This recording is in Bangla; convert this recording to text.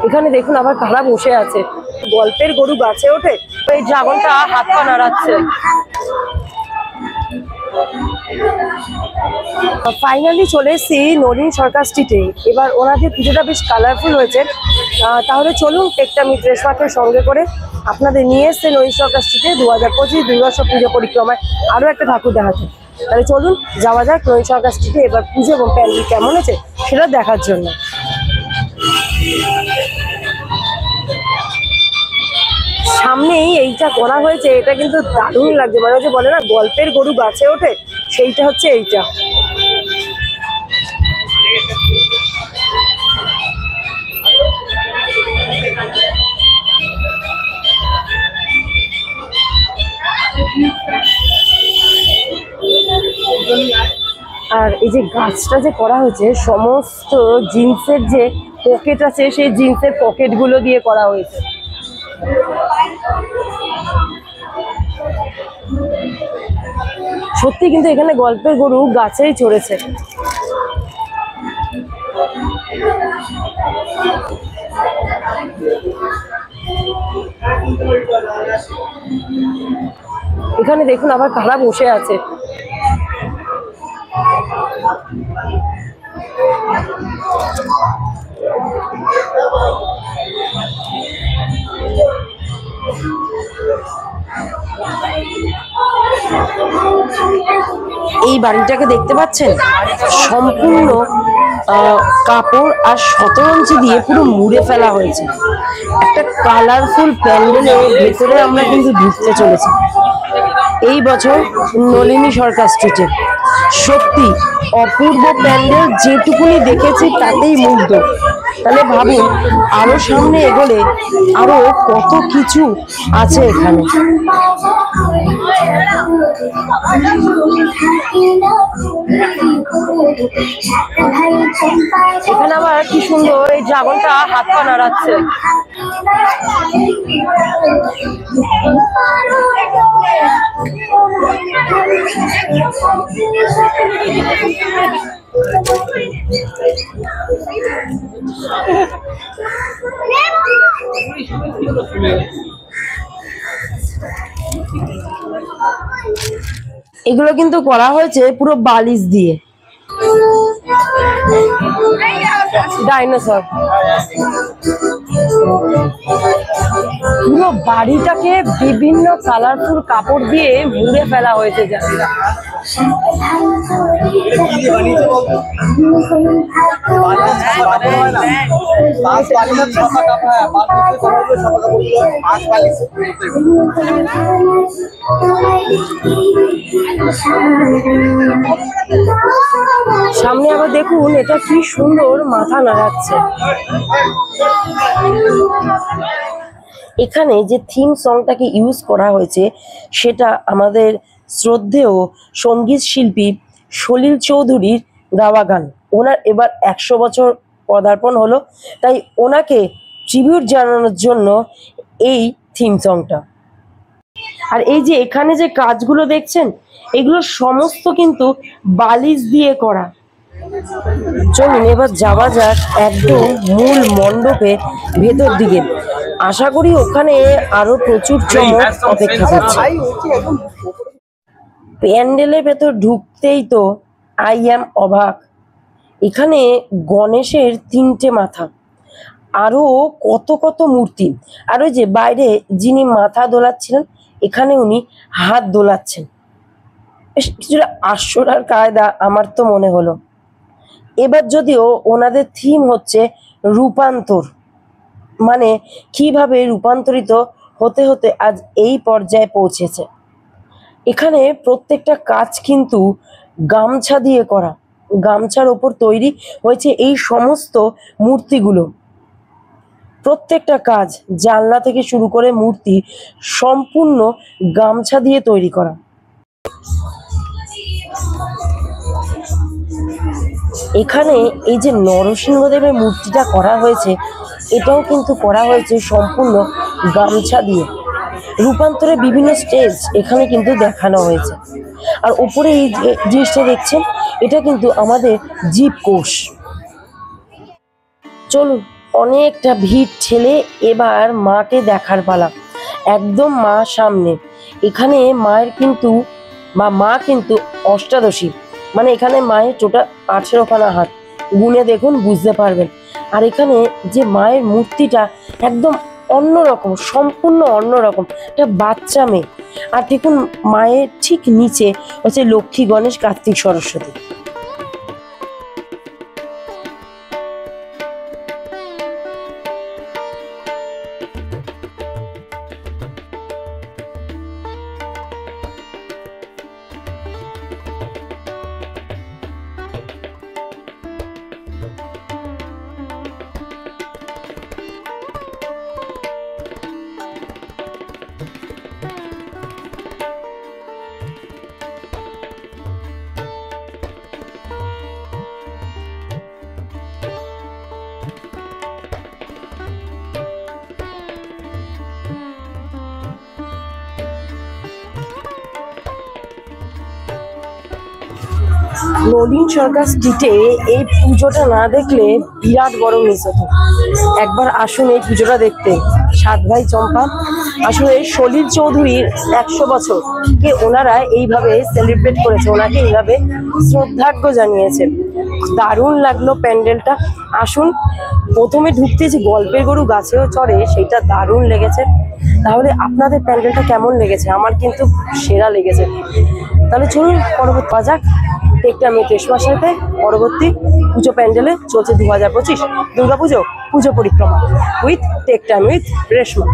এখানে দেখুন আবার কারা বসে আছে। গল্পের গরু গাছে ওঠে, এই ড্রাগনটা হাত পা নাড়াচ্ছে। ফাইনালি চলে এসেছি নলিনী সরকার স্ট্রিটে। এবার ওনাদের পুজোটা বেশ কালারফুল হয়েছে। তাহলে চলুন টেকটা আমি ড্রেস মার্কের সঙ্গে করে আপনাদের নিয়ে এসছে নলিনী সরকার স্ট্রিটে 2025 দুর্গোৎসব পুজো পরিক্রমায় আরও একটা ঠাকুর দেখাতে। তাহলে চলুন যাওয়া যাক নলিনী সরকার স্ট্রিটে এবার পুজো এবং প্যান্ডেল কেমন আছে সেটা দেখার জন্য। সামনেই এইটা করা হয়েছে, এটা কিন্তু দারুণ লাগছে। মানে হচ্ছে বলে না গল্পের গরু গাছে ওঠে, সেইটা হচ্ছে এইটা। আর এই যে গাছটা যে করা হয়েছে সমস্ত জিন্সের যে পকেট আছে সেই জিন্সের পকেট গুলো দিয়ে করা হয়েছে। সত্যি কিন্তু এখানে গল্পের গরু গাছেই চড়েছে। এখানে দেখুন আবার কারা বসে আছে। এই বাড়িটাকে দেখতে পাচ্ছেন, সম্পূর্ণ কাপড় আর শতরঞ্চি দিয়ে পুরো মুড়ে ফেলা হয়েছে। একটা কালারফুল প্যান্ডেলের ভেতরে আমরা কিন্তু ঢুকতে চলেছি এই বছর নলিনী সরকার স্ট্রিটে। সত্যি অপূর্ব প্যান্ডেল, যেটুকুনি দেখেছি তাতেই মুগ্ধ। তাহলে ভাবুন আরো সামনে এগোলে আরো কত কিছু আছে এখানে। এখানে আবার কি সুন্দর এই ড্রাগনটা হাত পা নাড়াচ্ছে। এগুলো কিন্তু করা হয়েছে পুরো বালিশ দিয়ে, ডাইনোসর। পুরো বাড়িটাকে বিভিন্ন কালারফুল কাপড় দিয়ে মুড়ে ফেলা হয়েছে। সামনে আবার দেখুন এটা কি সুন্দর মাথা নাড়াচ্ছে। এখানে যে থিম সংটাকে ইউজ করা হয়েছে সেটা আমাদের শ্রদ্ধেয় সঙ্গীত শিল্পী সলিল চৌধুরীর গাওয়া গান। ওনার এবার 100 বছর পদার্পণ হলো, তাই ওনাকে ট্রিবিউট জানানোর জন্য এই থিম সংটা। আর এই যে এখানে যে কাজগুলো দেখছেন এগুলো সমস্ত কিন্তু বালিশ দিয়ে করা। চলুন এবার যাওয়া যাক একদম মূল মণ্ডপে ভেতর দিকে। আশা করি ওখানে আরো প্রচুর চমক অপেক্ষা করছে। প্যান্ডেলের ভেতর ঢুকতেই তো আই অ্যাম অবাক। এখানে গণেশের 3টে মাথা, আরো কত কত মূর্তি। আর ওই যে বাইরে যিনি মাথা দোলাচ্ছিলেন এখানে উনি হাত দোলাচ্ছেন। কিছুটা আশ্বরার কায়দা আমার তো মনে হলো। এবার যদিও ওনাদের থিম হচ্ছে রূপান্তর, মানে কিভাবে রূপান্তরিত হতে হতে আজ এই পর্যায়ে পৌঁছেছে। এখানে প্রত্যেকটা কাজ কিন্তু গামছা দিয়ে করা, গামছার ওপর তৈরি হয়েছে এই সমস্ত মূর্তিগুলো। প্রত্যেকটা কাজ জানলা থেকে শুরু করে মূর্তি সম্পূর্ণ গামছা দিয়ে তৈরি করা। এখানে এই যে নরসিংহদেবের মূর্তিটা করা হয়েছে এটাও কিন্তু করা হয়েছে সম্পূর্ণ গামছা দিয়ে। রূপান্তরের বিভিন্ন স্টেজ এখানে কিন্তু দেখানো হয়েছে। আর উপরে এই জিনিসটা দেখছেন এটা কিন্তু আমাদের জীবকোষ। চলুন অনেকটা ভিড় ঠেলে এবার মাকে দেখার পালা। একদম মা সামনে। এখানে মায়ের কিন্তু মা কিন্তু অষ্টাদশী, মানে এখানে মায়ের টোটাল 18খানা হাত, গুনে দেখুন বুঝতে পারবেন। আর এখানে যে মায়ের মূর্তিটা একদম অন্যরকম, সম্পূর্ণ অন্যরকম, একটা বাচ্চা মেয়ে। আর দেখুন মায়ের ঠিক নিচে হচ্ছে লক্ষ্মী, গণেশ, কার্তিক, সরস্বতী। নলিন সরকার স্ট্রিটে এই পুজোটা না দেখলে বিরাট বড় মিস হতো। একবার আসুন এই পুজোটা দেখতে। সাত ভাই চম্পা, আসলে সলিল চৌধুরীর 100 বছরকে ওনারা এইভাবে সেলিব্রেট করেছে, ওনাকে এইভাবে শ্রদ্ধার্ঘ্য জানিয়েছে। দারুণ লাগলো প্যান্ডেলটা। আসুন, প্রথমে ঢুকতে যে গল্পের গরু গাছেও চড়ে সেটা দারুণ লেগেছে। তাহলে আপনাদের প্যান্ডেলটা কেমন লেগেছে? আমার কিন্তু সেরা লেগেছে। তাহলে চলুন পরবর্তী যাক। টেকটা মেয়ে রেশমার সাথে পরবর্তী পুজো প্যান্ডেলে চলছে 2025 দুর্গাপুজো পুজো পরিক্রমা with take time with Reshma.